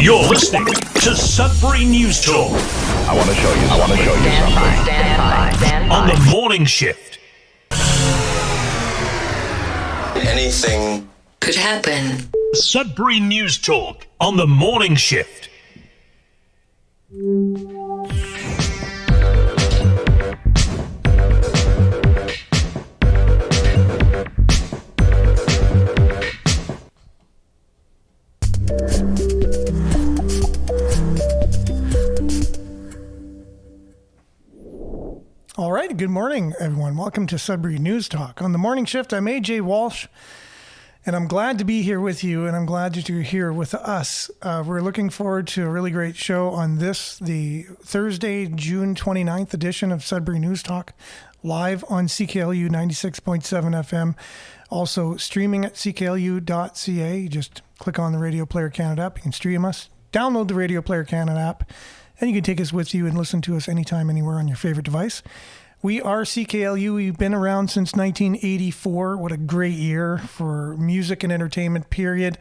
You're listening to Sudbury News Talk. I want to show you something. Stand by. On the morning shift. Anything could happen. Sudbury News Talk on the morning shift. All right, good morning, everyone. Welcome to Sudbury News Talk. On the morning shift, I'm AJ Walsh, and I'm glad to be here with you, and I'm glad that you're here with us. We're looking forward to a really great show on the Thursday, June 29th edition of Sudbury News Talk, live on CKLU 96.7 FM. Also streaming at cklu.ca. You just click on the Radio Player Canada app. You can stream us. Download the Radio Player Canada app. And you can take us with you and listen to us anytime, anywhere on your favorite device. We are CKLU. We've been around since 1984. What a great year for music and entertainment, period.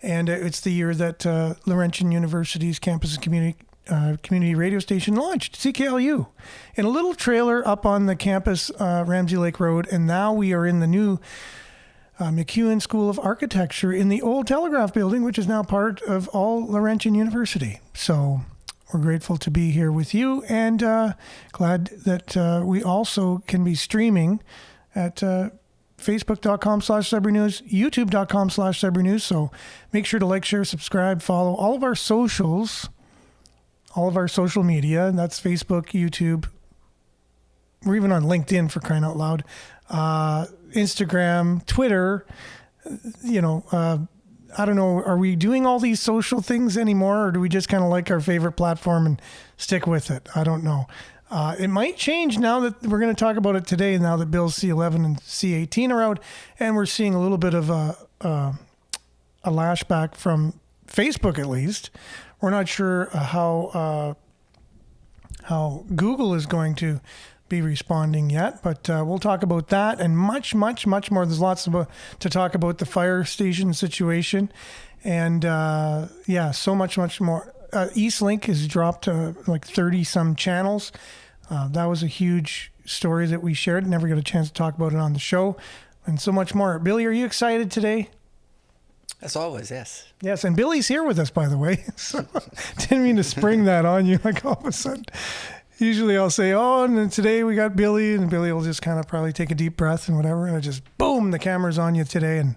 And it's the year that Laurentian University's campus and community radio station launched, CKLU, in a little trailer up on the campus, Ramsey Lake Road. And now we are in the new MacEwan School of Architecture in the old Telegraph building, which is now part of all Laurentian University. So we're grateful to be here with you, and glad that we also can be streaming at facebook.com/Sudbury News, youtube.com/Sudbury News. So make sure to like, share, subscribe, follow all of our socials, all of our social media. And that's Facebook, YouTube. We're even on LinkedIn, for crying out loud. Instagram, Twitter, I don't know, are we doing all these social things anymore, or do we just kind of like our favorite platform and stick with it? I don't know. It might change now that we're going to talk about it today, now that Bills C11 and C18 are out, and we're seeing a little bit of a lashback from Facebook, at least. We're not sure how Google is going to be responding yet, but we'll talk about that and much, much, much more. There's lots to talk about the fire station situation, and so much, much more. Eastlink has dropped like 30 some channels. That was a huge story that we shared. Never got a chance to talk about it on the show, and so much more. Billy, are you excited today? As always, yes. Yes, and Billy's here with us, by the way. So didn't mean to spring that on you like all of a sudden. Usually I'll say, and then today we got Billy, and Billy will just kind of probably take a deep breath and whatever, and I just, boom, the camera's on you today, and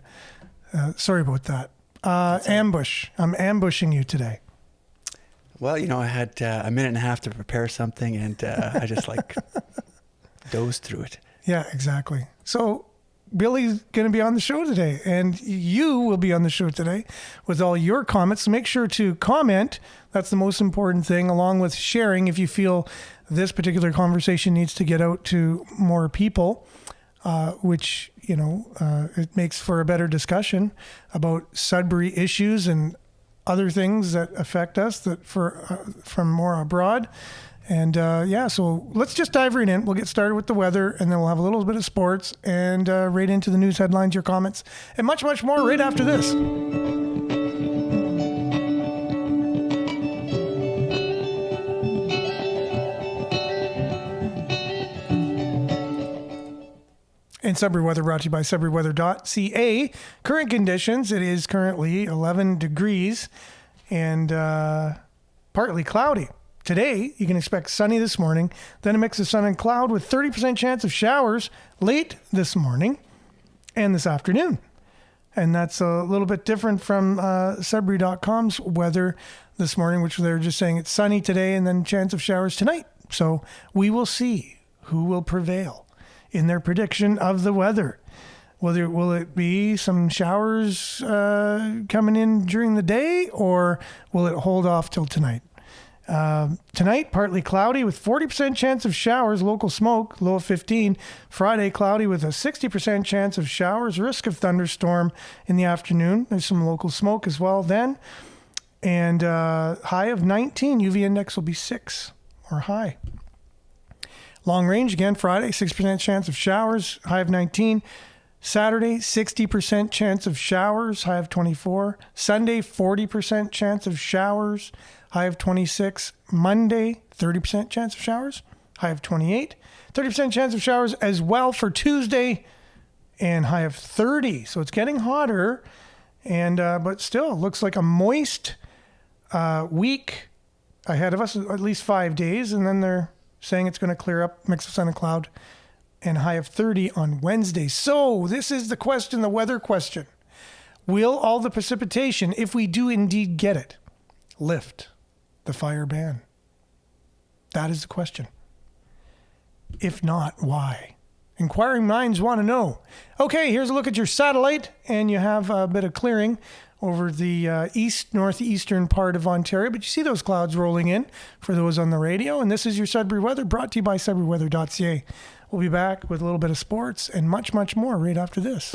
sorry about that. Ambush. I'm ambushing you today. Well, I had a minute and a half to prepare something, and I just dozed through it. Yeah, exactly. So Billy's going to be on the show today, and you will be on the show today with all your comments. So make sure to comment. That's the most important thing, along with sharing if you feel this particular conversation needs to get out to more people, which, it makes for a better discussion about Sudbury issues and other things that affect us from more abroad. And so let's just dive right in. We'll get started with the weather, and then we'll have a little bit of sports and right into the news headlines, your comments, and much, much more right after this. And Sudbury weather brought to you by SudburyWeather.ca. Current conditions, it is currently 11 degrees and partly cloudy. Today, you can expect sunny this morning, then a mix of sun and cloud with 30% chance of showers late this morning and this afternoon. And that's a little bit different from Sudbury.com's weather this morning, which they're just saying it's sunny today and then chance of showers tonight. So we will see who will prevail in their prediction of the weather. Will it be some showers coming in during the day, or will it hold off till tonight? Tonight, partly cloudy with 40% chance of showers, local smoke, low of 15. Friday, cloudy with a 60% chance of showers, risk of thunderstorm in the afternoon. There's some local smoke as well then. And high of 19, UV index will be 6 or high. Long range again Friday, 6% chance of showers, high of 19. Saturday, 60% chance of showers, high of 24. Sunday, 40% chance of showers, high of 26. Monday, 30% chance of showers, high of 28. 30% chance of showers as well for Tuesday, and high of 30. So it's getting hotter, and but still looks like a moist week ahead of us, at least 5 days, and then they're saying it's going to clear up, mix of sun and cloud, and high of 30 on Wednesday. So this is the question, the weather question. Will all the precipitation, if we do indeed get it, lift the fire ban? That is the question. If not, why? Inquiring minds want to know. Okay, here's a look at your satellite, and you have a bit of clearing over the northeastern part of Ontario, but you see those clouds rolling in for those on the radio, and this is your Sudbury weather, brought to you by sudburyweather.ca. We'll be back with a little bit of sports and much, much more right after this.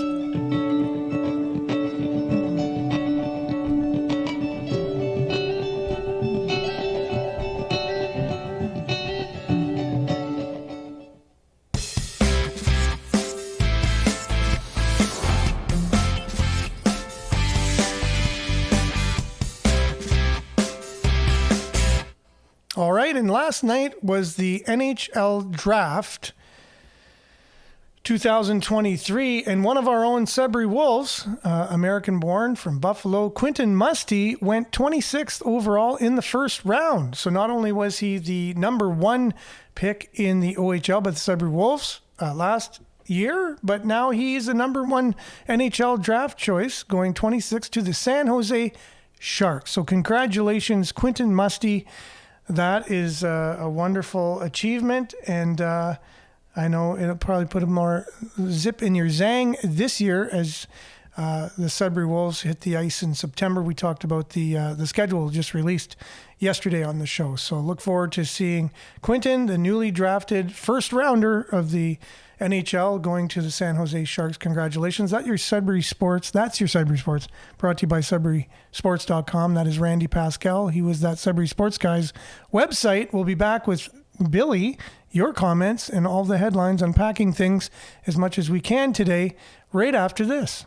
All right, and last night was the NHL Draft 2023, and one of our own Sudbury Wolves, American-born from Buffalo, Quentin Musty, went 26th overall in the first round. So not only was he the number one pick in the OHL by the Sudbury Wolves last year, but now he's the number one NHL draft choice, going 26th to the San Jose Sharks. So congratulations, Quentin Musty. That is a wonderful achievement, and I know it'll probably put a more zip in your zang this year as the Sudbury Wolves hit the ice in September. We talked about the schedule just released yesterday on the show. So look forward to seeing Quentin, the newly drafted first rounder of the NHL, going to the San Jose Sharks. Congratulations. That's your Sudbury Sports, brought to you by SudburySports.com. That is Randy Pascal. He was that Sudbury Sports Guy's website. We'll be back with Billy, your comments, and all the headlines, unpacking things as much as we can today, right after this.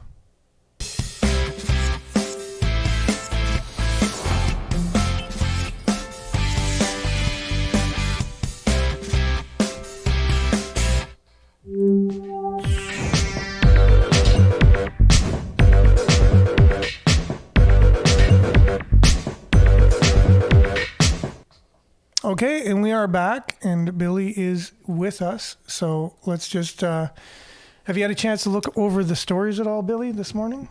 Okay, and we are back, and Billy is with us. So let's just, have you had a chance to look over the stories at all, Billy, this morning?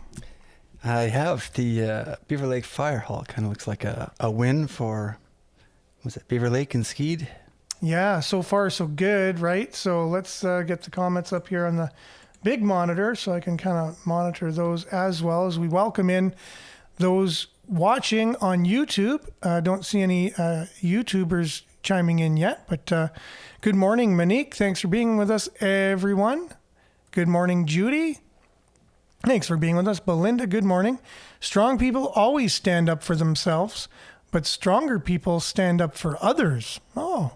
I have. The Beaver Lake Fire Hall kind of looks like a win for, was it Beaver Lake and Skeed? Yeah, so far so good, right? So let's get the comments up here on the big monitor so I can kind of monitor those as well as we welcome in those watching on YouTube. Don't see any YouTubers chiming in yet, but good morning, Monique. Thanks for being with us, everyone. Good morning, Judy. Thanks for being with us. Belinda, good morning. Strong people always stand up for themselves, but stronger people stand up for others. Oh,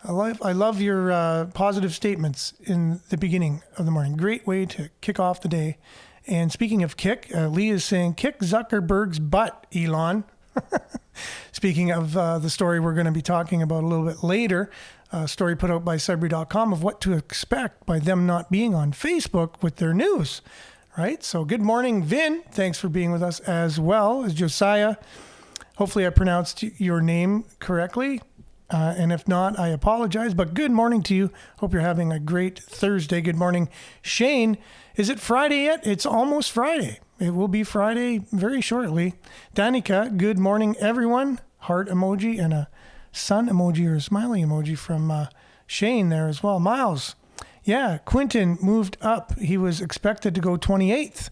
I love your positive statements in the beginning of the morning. Great way to kick off the day. And speaking of kick, Lee is saying, kick Zuckerberg's butt, Elon. Speaking of the story we're going to be talking about a little bit later, a story put out by Sudbury.com of what to expect by them not being on Facebook with their news, right? So good morning, Vin. Thanks for being with us as well as Josiah. Hopefully I pronounced your name correctly. And if not, I apologize. But good morning to you. Hope you're having a great Thursday. Good morning, Shane. Is it Friday yet? It's almost Friday. It will be Friday very shortly. Danica, good morning, everyone. Heart emoji and a sun emoji or a smiley emoji from Shane there as well. Miles, yeah, Quentin moved up. He was expected to go 28th.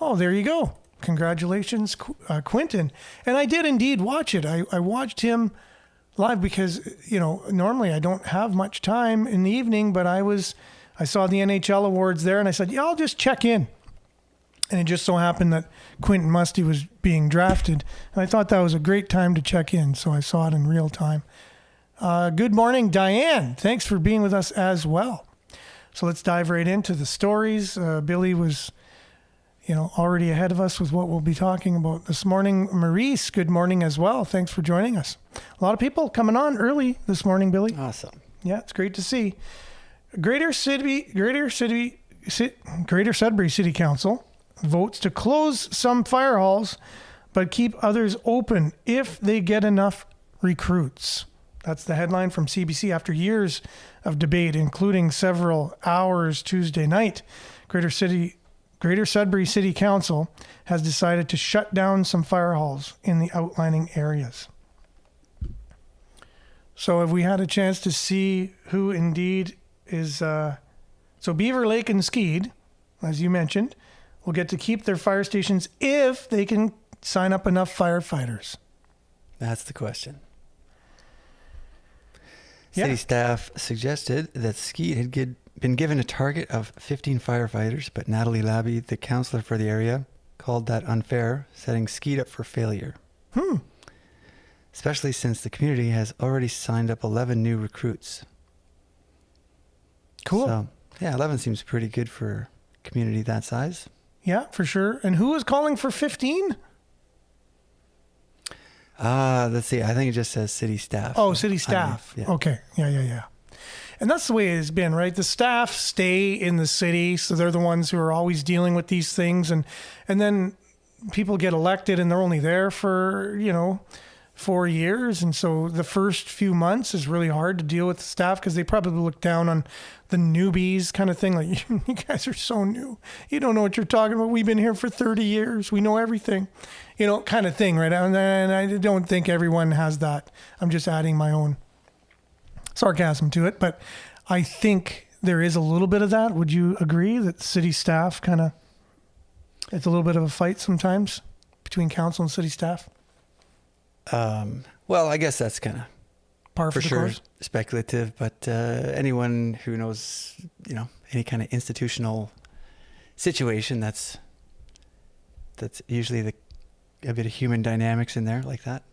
Oh, there you go. Congratulations, Quentin. And I did indeed watch it. I watched him live because, you know, normally I don't have much time in the evening, but I saw the NHL awards there and I said, yeah, I'll just check in. And it just so happened that Quentin Musty was being drafted. And I thought that was a great time to check in. So I saw it in real time. Good morning, Diane. Thanks for being with us as well. So let's dive right into the stories. Billy was, already ahead of us with what we'll be talking about this morning. Maurice, good morning as well. Thanks for joining us. A lot of people coming on early this morning, Billy. Awesome. Yeah, it's great to see. Greater Sudbury City Council votes to close some fire halls, but keep others open if they get enough recruits. That's the headline from CBC. After years of debate, including several hours Tuesday night, Greater Sudbury City Council has decided to shut down some fire halls in the outlining areas. So have we had a chance to see who indeed is... So Beaver Lake and Skeed, as you mentioned, will get to keep their fire stations if they can sign up enough firefighters. That's the question. Yeah. City staff suggested that Skeet had been given a target of 15 firefighters, but Natalie Labby, the councillor for the area, called that unfair, setting Skeet up for failure. Especially since the community has already signed up 11 new recruits. Cool. So, yeah, 11 seems pretty good for a community that size. Yeah, for sure. And who is calling for 15? Let's see. I think it just says city staff. Oh, city staff. Yeah. Okay. Yeah. And that's the way it has been, right? The staff stay in the city, so they're the ones who are always dealing with these things. And then people get elected and they're only there for, 4 years. And so the first few months is really hard to deal with the staff because they probably look down on the newbies kind of thing. Like, you guys are so new. You don't know what you're talking about. We've been here for 30 years. We know everything, kind of thing, right? And I don't think everyone has that. I'm just adding my own sarcasm to it. But I think there is a little bit of that. Would you agree that city staff it's a little bit of a fight sometimes between council and city staff? Well, I guess that's kind of Par for the sure course. speculative, but anyone who knows, any kind of institutional situation, that's usually a bit of human dynamics in there like that.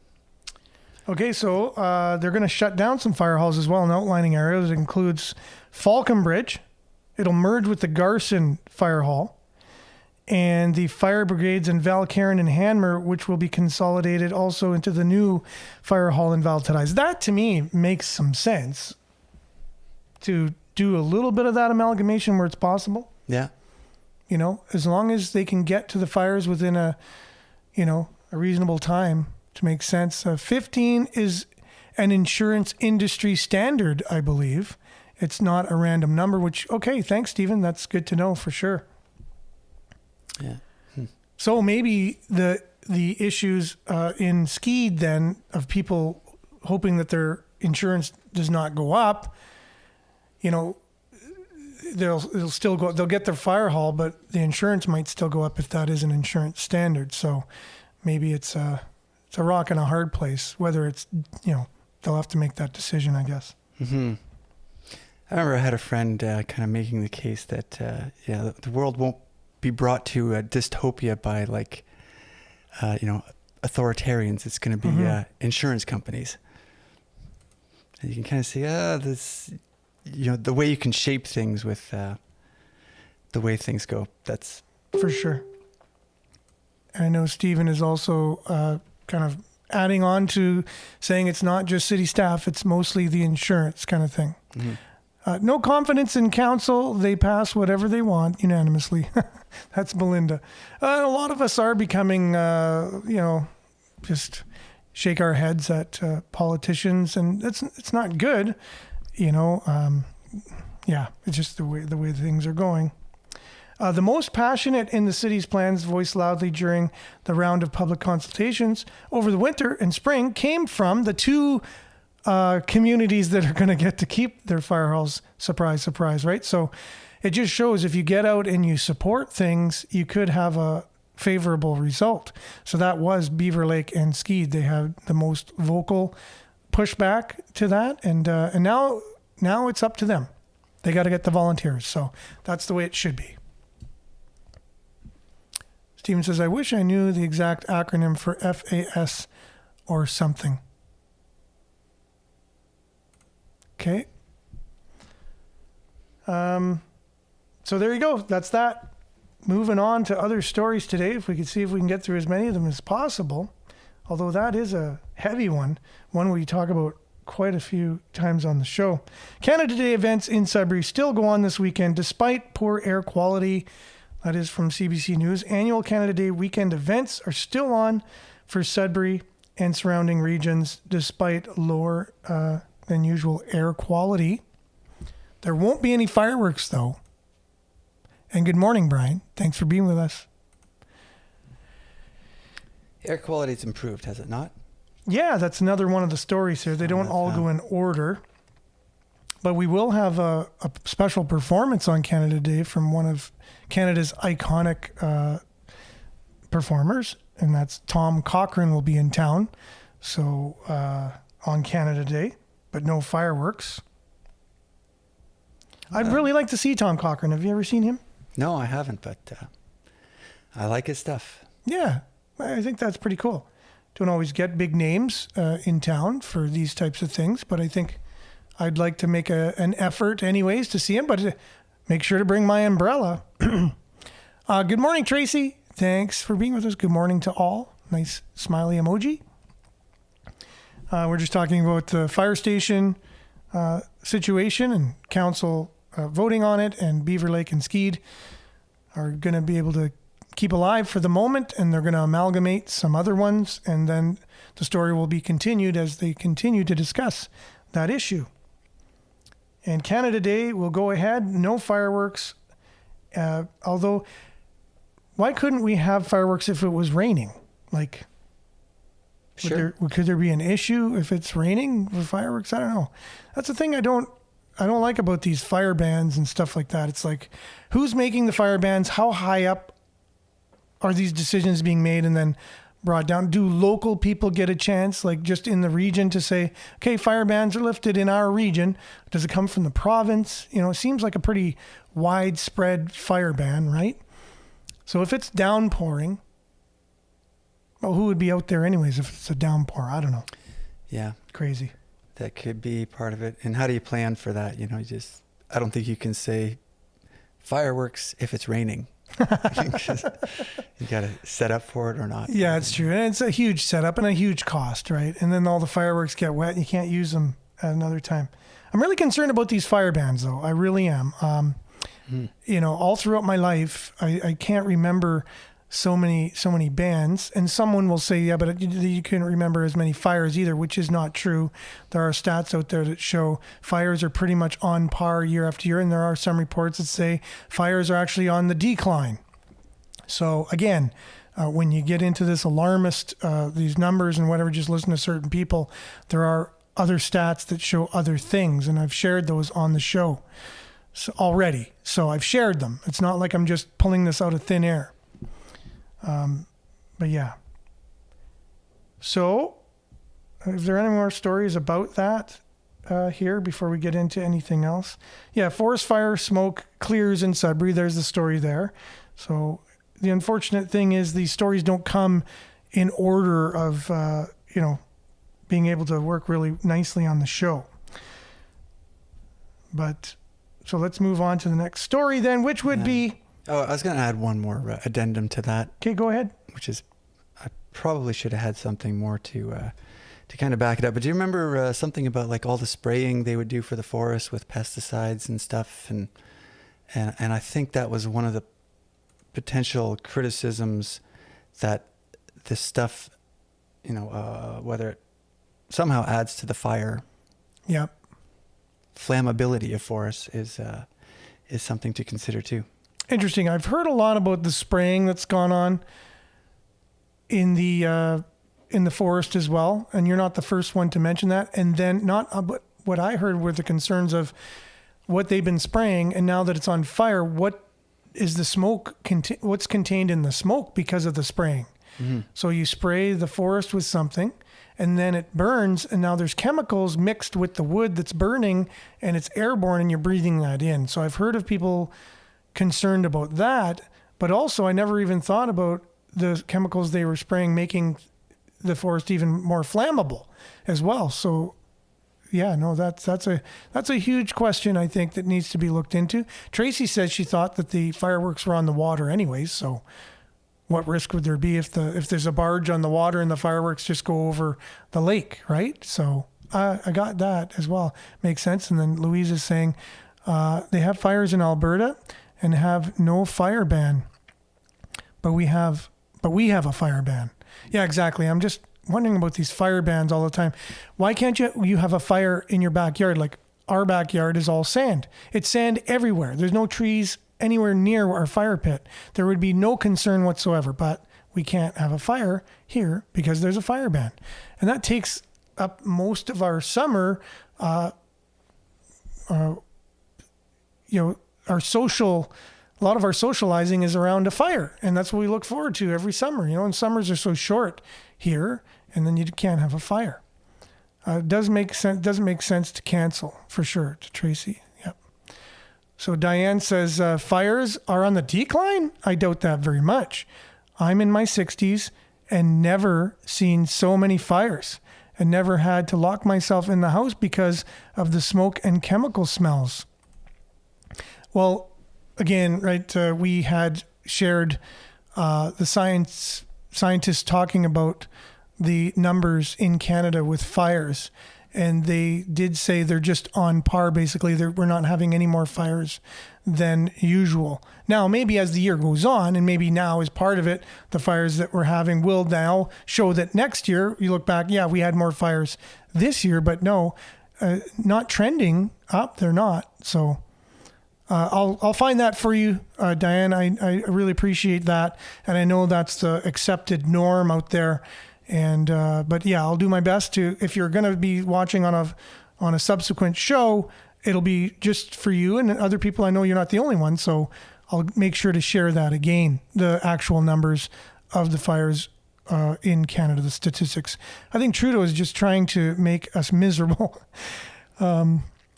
Okay, so they're going to shut down some fire halls as well in outlining areas. It includes Falconbridge. It'll merge with the Garson Fire Hall and the fire brigades in Valcarin and Hanmer, which will be consolidated also into the new fire hall in Valtadies. That, to me, makes some sense to do a little bit of that amalgamation where it's possible. Yeah. As long as they can get to the fires within a reasonable time to make sense. 15 is an insurance industry standard, I believe. It's not a random number, which, okay, thanks, Stephen. That's good to know for sure. Yeah. So maybe the issues in Skeed then of people hoping that their insurance does not go up, it'll still go. They'll get their fire hall, but the insurance might still go up if that is an insurance standard. So maybe it's a rock and a hard place. Whether it's they'll have to make that decision, I guess. Mm-hmm. I remember I had a friend kind of making the case that the world won't be brought to a dystopia by authoritarians. It's going to be insurance companies. And you can kind of see this, the way you can shape things with the way things go. That's for sure. I know Stephen is also kind of adding on to saying it's not just city staff, it's mostly the insurance kind of thing. Mm-hmm. No confidence in council. They pass whatever they want unanimously. That's Belinda. A lot of us are becoming, just shake our heads at politicians, and it's not good. It's just the way things are going. The most passionate in the city's plans, voiced loudly during the round of public consultations over the winter and spring, came from the two communities that are going to get to keep their fire halls. Surprise, surprise, right? So it just shows if you get out and you support things, you could have a favorable result. So that was Beaver Lake and Skeed. They had the most vocal pushback to that, and now it's up to them. They got to get the volunteers. So that's the way it should be. Steven says, I wish I knew the exact acronym for FAS or something. Okay. So there you go. That's that. Moving on to other stories today. If we could see if we can get through as many of them as possible. Although that is a heavy one we talk about quite a few times on the show. Canada Day events in Sudbury still go on this weekend despite poor air quality. That is from CBC News. Annual Canada Day weekend events are still on for Sudbury and surrounding regions despite lower than usual air quality. There won't be any fireworks though. And good morning, Brian. Thanks for being with us. Air quality's improved, has it not? Yeah, that's another one of the stories here. They don't all go in order. But we will have a special performance on Canada Day from one of Canada's iconic performers, and that's Tom Cochrane will be in town. So on Canada Day, but no fireworks. I'd really like to see Tom Cochrane. Have you ever seen him? No, I haven't, but I like his stuff. Yeah, I think that's pretty cool. Don't always get big names in town for these types of things, but I think I'd like to make an effort anyways to see him, but make sure to bring my umbrella. Good morning, Tracy. Thanks for being with us. Good morning to all. Nice smiley emoji. We're just talking about the fire station situation and council voting on it, and Beaver Lake and Skeed are going to be able to keep alive for the moment, and they're going to amalgamate some other ones, and then the story will be continued as they continue to discuss that issue. And Canada Day will go ahead, no fireworks, although why couldn't we have fireworks if it was raining? Like, Sure. could there be an issue if it's raining with fireworks? I don't know. That's the thing I don't like about these fire bans and stuff like that. It's like, who's making the fire bans? How high up are these decisions being made and then brought down? Do local people get a chance, like just in the region, to say, okay, fire bans are lifted in our region? Does it come from the province? You know, it seems like a pretty widespread fire ban, right? So if it's downpouring, well, who would be out there anyways if it's a downpour? I don't know. Yeah. Crazy. That could be part of it. And how do you plan for that? You know, I don't think you can say fireworks if it's raining. You got to set up for it or not. Yeah, it's true. And it's a huge setup and a huge cost, right? And then all the fireworks get wet and you can't use them at another time. I'm really concerned about these fire bans, though. I really am. You know, all throughout my life, I can't remember so many bans, and someone will say, yeah, but you couldn't remember as many fires either, which is not true. There are stats out there that show fires are pretty much on par year after year, and there are some reports that say fires are actually on the decline. So again, when you get into this alarmist, these numbers and whatever, just listen to certain people, there are other stats that show other things, and I've shared those on the show already. So I've shared them. It's not like I'm just pulling this out of thin air. But yeah. So, is there any more stories about that here before we get into anything else? Yeah, forest fire smoke clears in Sudbury. There's the story there. So, the unfortunate thing is these stories don't come in order of, being able to work really nicely on the show. But, so let's move on to the next story then, which would be... Oh, I was going to add one more addendum to that. Okay, go ahead. Which is, I probably should have had something more to kind of back it up. But do you remember something about like all the spraying they would do for the forest with pesticides and stuff? And I think that was one of the potential criticisms, that this stuff, whether it somehow adds to the fire. Yeah. Flammability of forests is something to consider too. Interesting. I've heard a lot about the spraying that's gone on in the forest as well, and you're not the first one to mention that. And then but what I heard were the concerns of what they've been spraying, and now that it's on fire, what is the smoke? What's contained in the smoke because of the spraying? Mm-hmm. So you spray the forest with something, and then it burns, and now there's chemicals mixed with the wood that's burning, and it's airborne, and you're breathing that in. So I've heard of people concerned about that, but also I never even thought about the chemicals they were spraying making the forest even more flammable as well. So yeah, no, that's a huge question, I think, that needs to be looked into. Tracy says she thought that the fireworks were on the water anyways, so what risk would there be if there's a barge on the water and the fireworks just go over the lake, right? So I got that as well. Makes sense. And then Louise is saying they have fires in Alberta and have no fire ban, but we have a fire ban. Yeah, exactly. I'm just wondering about these fire bans all the time. Why can't you have a fire in your backyard? Like our backyard is all sand. It's sand everywhere. There's no trees anywhere near our fire pit. There would be no concern whatsoever, but we can't have a fire here because there's a fire ban. And that takes up most of our summer, a lot of our socializing is around a fire, and that's what we look forward to every summer, and summers are so short here, and then you can't have a fire. It doesn't make sense to cancel, for sure, to Tracy. Yep. So Diane says, fires are on the decline? I doubt that very much. I'm in my 60s and never seen so many fires and never had to lock myself in the house because of the smoke and chemical smells. Well, again, right, we had shared the scientists talking about the numbers in Canada with fires, and they did say they're just on par. Basically, we're not having any more fires than usual. Now, maybe as the year goes on, and maybe now is part of it, the fires that we're having will now show that next year, you look back, yeah, we had more fires this year, but no, not trending up, they're not. So I'll find that for you, Diane. I really appreciate that, and I know that's the accepted norm out there. And but yeah, I'll do my best to. If you're going to be watching on a subsequent show, it'll be just for you and other people. I know you're not the only one, so I'll make sure to share that again. The actual numbers of the fires in Canada, the statistics. I think Trudeau is just trying to make us miserable.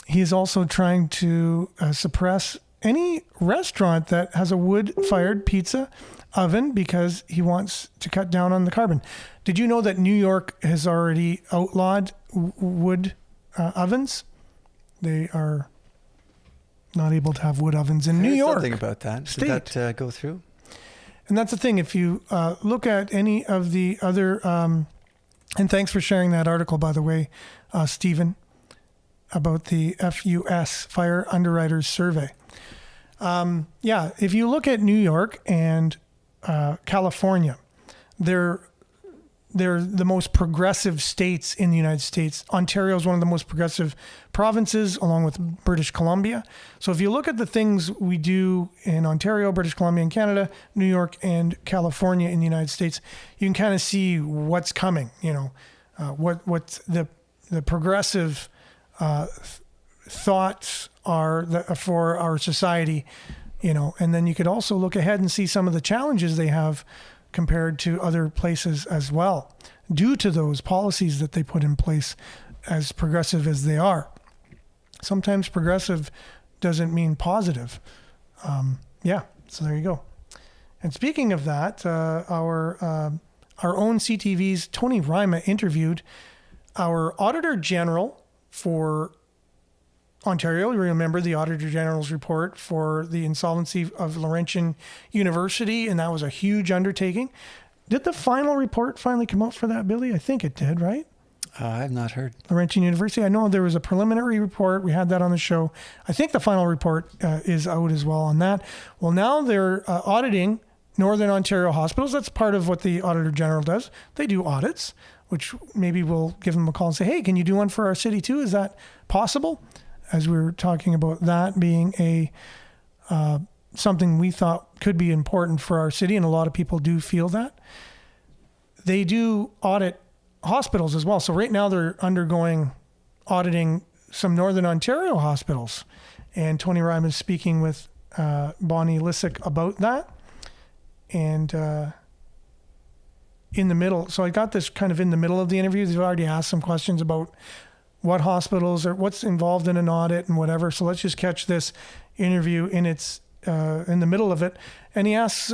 He is also trying to suppress any restaurant that has a wood-fired pizza oven because he wants to cut down on the carbon. Did you know that New York has already outlawed wood ovens? They are not able to have wood ovens in New York. Something about that. State. Did that go through? And that's the thing. If you look at any of the other, and thanks for sharing that article, by the way, Stephen, about the FUS, Fire Underwriters Survey. Yeah, if you look at New York and California, they're the most progressive states in the United States. Ontario is one of the most progressive provinces, along with British Columbia. So if you look at the things we do in Ontario, British Columbia in Canada, New York and California in the United States, you can kind of see what's coming. What the progressive thoughts are for our society, and then you could also look ahead and see some of the challenges they have compared to other places as well, due to those policies that they put in place, as progressive as they are. Sometimes progressive doesn't mean positive. Yeah, so there you go. And speaking of that, our own CTV's Tony Rima interviewed our Auditor General for Ontario. You remember the Auditor General's report for the insolvency of Laurentian University, and that was a huge undertaking. Did the final report finally come out for that, Billy? I think it did, right? I have not heard. Laurentian University. I know there was a preliminary report. We had that on the show. I think the final report is out as well on that. Well, now they're auditing Northern Ontario hospitals. That's part of what the Auditor General does. They do audits, which maybe we'll give them a call and say, hey, can you do one for our city too? Is that possible? As we were talking about that being a something we thought could be important for our city, and a lot of people do feel that. They do audit hospitals as well. So right now they're undergoing auditing some Northern Ontario hospitals. And Tony Rima is speaking with Bonnie Lissick about that. And in the middle, so I got this kind of in the middle of the interview. They've already asked some questions about what hospitals or what's involved in an audit and whatever. So let's just catch this interview in the middle of it. And he asks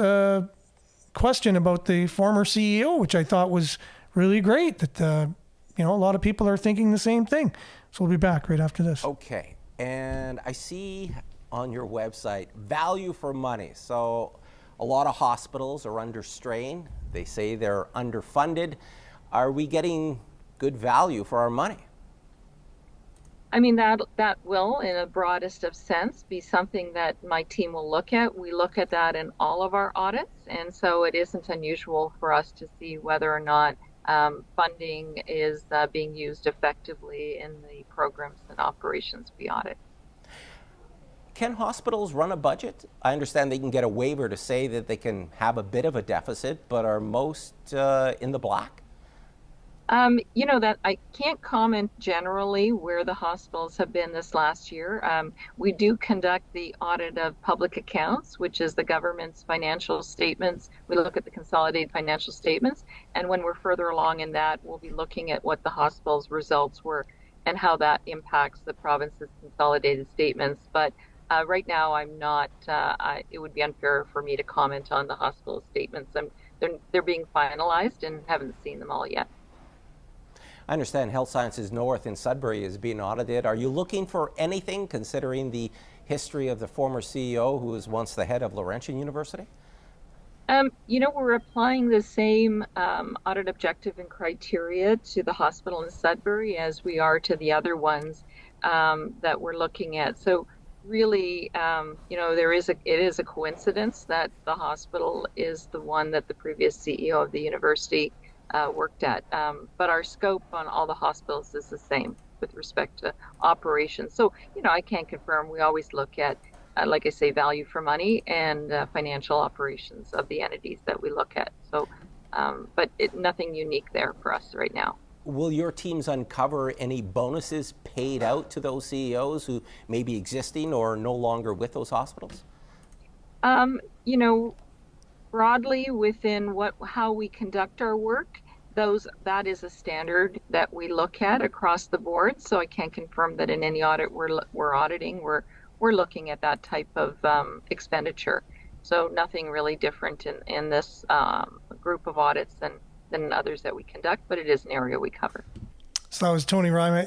question about the former CEO, which I thought was really great, that a lot of people are thinking the same thing. So we'll be back right after this. Okay, and I see on your website value for money. So a lot of hospitals are under strain. They say they're underfunded. Are we getting good value for our money? I mean, that will, in a broadest of sense, be something that my team will look at. We look at that in all of our audits, and so it isn't unusual for us to see whether or not funding is being used effectively in the programs and operations we audit. Can hospitals run a budget? I understand they can get a waiver to say that they can have a bit of a deficit, but are most in the black? That I can't comment generally where the hospitals have been this last year. We do conduct the audit of public accounts, which is the government's financial statements. We look at the consolidated financial statements, and when we're further along in that, we'll be looking at what the hospital's results were and how that impacts the province's consolidated statements. But right now, I'm not. It would be unfair for me to comment on the hospital statements. They're being finalized and haven't seen them all yet. I understand Health Sciences North in Sudbury is being audited. Are you looking for anything considering the history of the former CEO who was once the head of Laurentian University? We're applying the same audit objective and criteria to the hospital in Sudbury as we are to the other ones that we're looking at. So really, it is a coincidence that the hospital is the one that the previous CEO of the university worked at. But our scope on all the hospitals is the same with respect to operations. So, I can confirm we always look at, like I say, value for money and financial operations of the entities that we look at. So, but nothing unique there for us right now. Will your teams uncover any bonuses paid out to those CEOs who may be existing or no longer with those hospitals? Broadly within how we conduct our work, that is a standard that we look at across the board. So I can confirm that in any audit we're auditing, we're looking at that type of expenditure. So nothing really different in this group of audits than others that we conduct, but it is an area we cover. So that was Tony Rima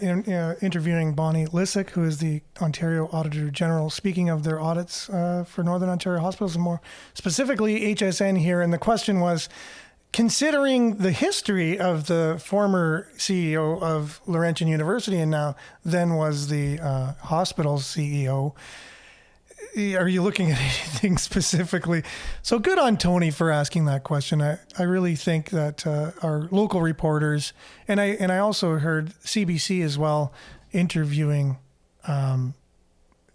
interviewing Bonnie Lissick, who is the Ontario Auditor General, speaking of their audits for Northern Ontario hospitals and more specifically HSN here. And the question was, considering the history of the former CEO of Laurentian University and now then was the hospital's CEO, are you looking at anything specifically? So good on Tony for asking that question. I really think that our local reporters, and I also heard CBC as well interviewing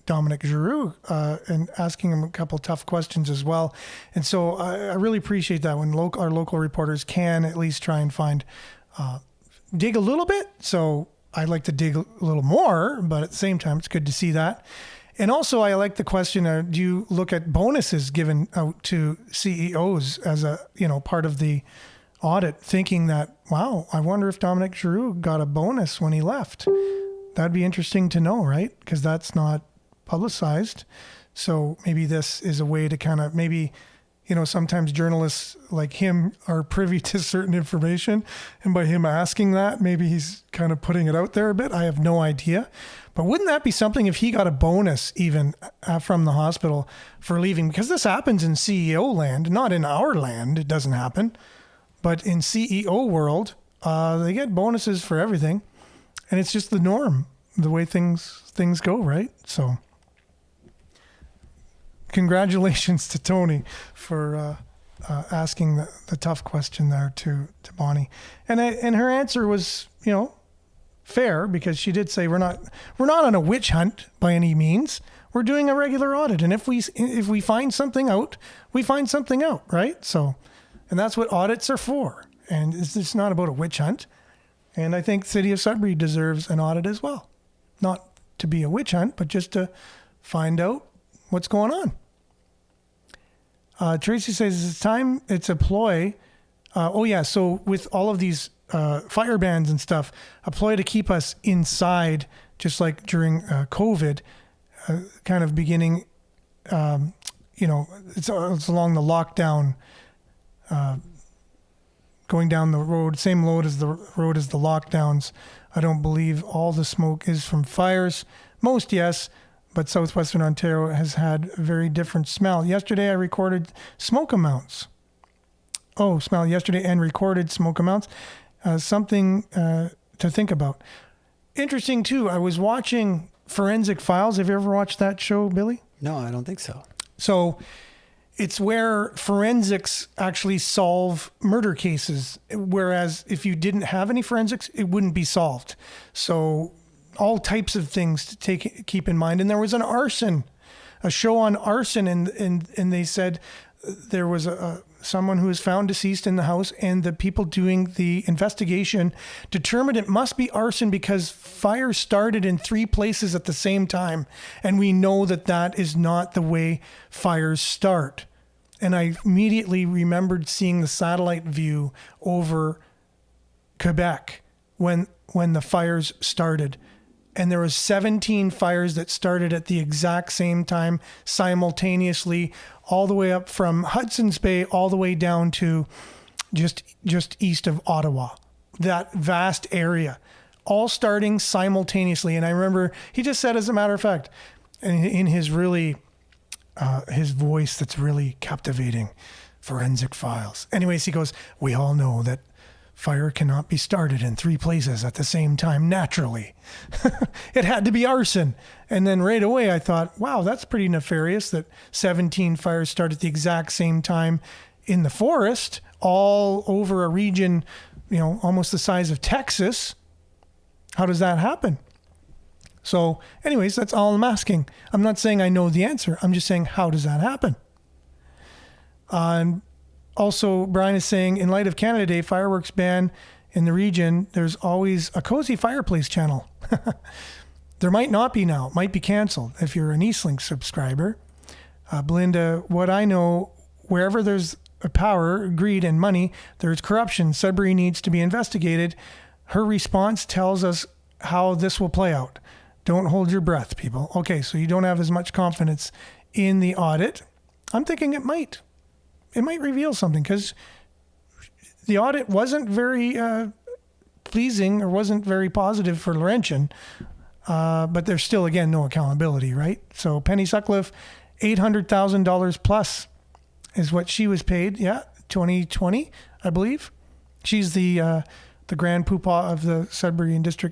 Dominic Giroux and asking him a couple tough questions as well. And so I really appreciate that when our local reporters can at least try and dig a little bit. So I'd like to dig a little more, but at the same time, it's good to see that. And also, I like the question, do you look at bonuses given out to CEOs as a part of the audit, thinking that, wow, I wonder if Dominic Giroux got a bonus when he left. That'd be interesting to know, right? Because that's not publicized. So maybe this is a way to kind of sometimes journalists like him are privy to certain information. And by him asking that, maybe he's kind of putting it out there a bit. I have no idea. But wouldn't that be something if he got a bonus even from the hospital for leaving? Because this happens in CEO land, not in our land. It doesn't happen. But in CEO world, they get bonuses for everything. And it's just the norm, the way things go, right? So congratulations to Tony for asking the tough question there to Bonnie. And her answer was, fair, because she did say we're not on a witch hunt by any means. We're doing a regular audit, and if we find something out, we find something out, right? So, and that's what audits are for. And it's not about a witch hunt. And I think City of Sudbury deserves an audit as well, not to be a witch hunt, but just to find out what's going on. Tracy says it's a ploy. So with all of these fire bans and stuff, a ploy to keep us inside, just like during COVID, kind of beginning, it's along the lockdown going down the road, same road as the lockdowns. I don't believe all the smoke is from fires. Most, yes, but southwestern Ontario has had a very different smell. Yesterday I recorded smoke amounts. Yesterday and recorded smoke amounts. Something to think about. Interesting too, I was watching Forensic Files. Have you ever watched that show, Billy? No, I don't think so. So it's where forensics actually solve murder cases, whereas if you didn't have any forensics, it wouldn't be solved. So all types of things to keep in mind. And there was a show on arson, and they said there was someone who was found deceased in the house, and the people doing the investigation determined it must be arson because fire started in 3 places at the same time. And we know that is not the way fires start. And I immediately remembered seeing the satellite view over Quebec when the fires started. And there was 17 fires that started at the exact same time, simultaneously, all the way up from Hudson's Bay, all the way down to just east of Ottawa. That vast area, all starting simultaneously. And I remember he just said, as a matter of fact, in his really, his voice that's really captivating, Forensic Files. Anyways, he goes, we all know that fire cannot be started in 3 places at the same time naturally. It had to be arson. And then right away I thought, wow, that's pretty nefarious that 17 fires start at the exact same time in the forest, all over a region, almost the size of Texas. How does that happen? So anyways, that's all I'm asking. I'm not saying I know the answer. I'm just saying, how does that happen? Also, Brian is saying, in light of Canada Day, fireworks ban in the region, there's always a Cozy Fireplace channel. There might not be now. It might be canceled if you're an Eastlink subscriber. Belinda, what I know, wherever there's power, greed, and money, there's corruption. Sudbury needs to be investigated. Her response tells us how this will play out. Don't hold your breath, people. Okay, so you don't have as much confidence in the audit. I'm thinking it might. It might reveal something, because the audit wasn't very pleasing or wasn't very positive for Laurentian, but there's still, again, no accountability, right? So Penny Sutcliffe, $800,000 plus is what she was paid. Yeah, 2020, I believe. She's the grand poobah of the Sudbury and